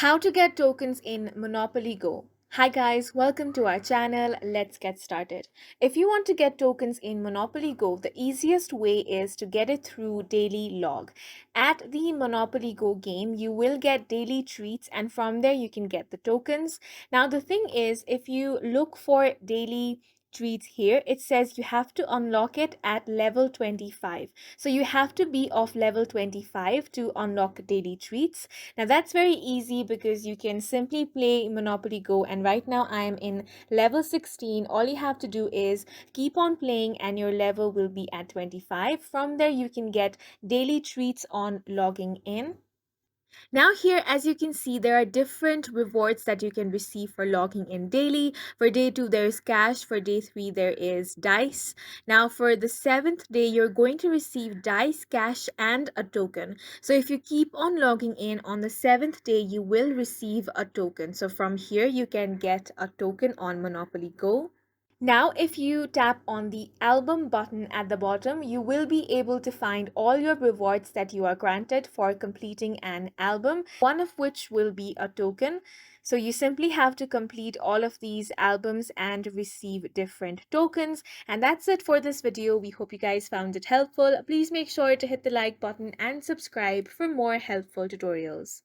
How to get tokens in Monopoly Go. Hi guys, welcome to our channel. Let's get started. If you want to get tokens in Monopoly Go, the easiest way is to get it through daily log. At the Monopoly Go game, you will get daily treats and from there you can get the tokens. Now the thing is, if you look for daily treats here, it says you have to unlock it at level 25. So you have to be of level 25 to unlock daily treats. Now that's very easy because you can simply play Monopoly Go, and right now I am in level 16. All you have to do is keep on playing and your level will be at 25. From there you can get daily treats on logging in. Now here, as you can see, there are different rewards that you can receive for logging in daily. For day 2, there is cash. For day 3, there is dice. Now for the 7th day, you're going to receive dice, cash, and a token. So if you keep on logging in on the 7th day, you will receive a token. So from here, you can get a token on Monopoly Go. Now, if you tap on the album button at the bottom, you will be able to find all your rewards that you are granted for completing an album, one of which will be a token. So you simply have to complete all of these albums and receive different tokens. And that's it for this video. We hope you guys found it helpful. Please make sure to hit the like button and subscribe for more helpful tutorials.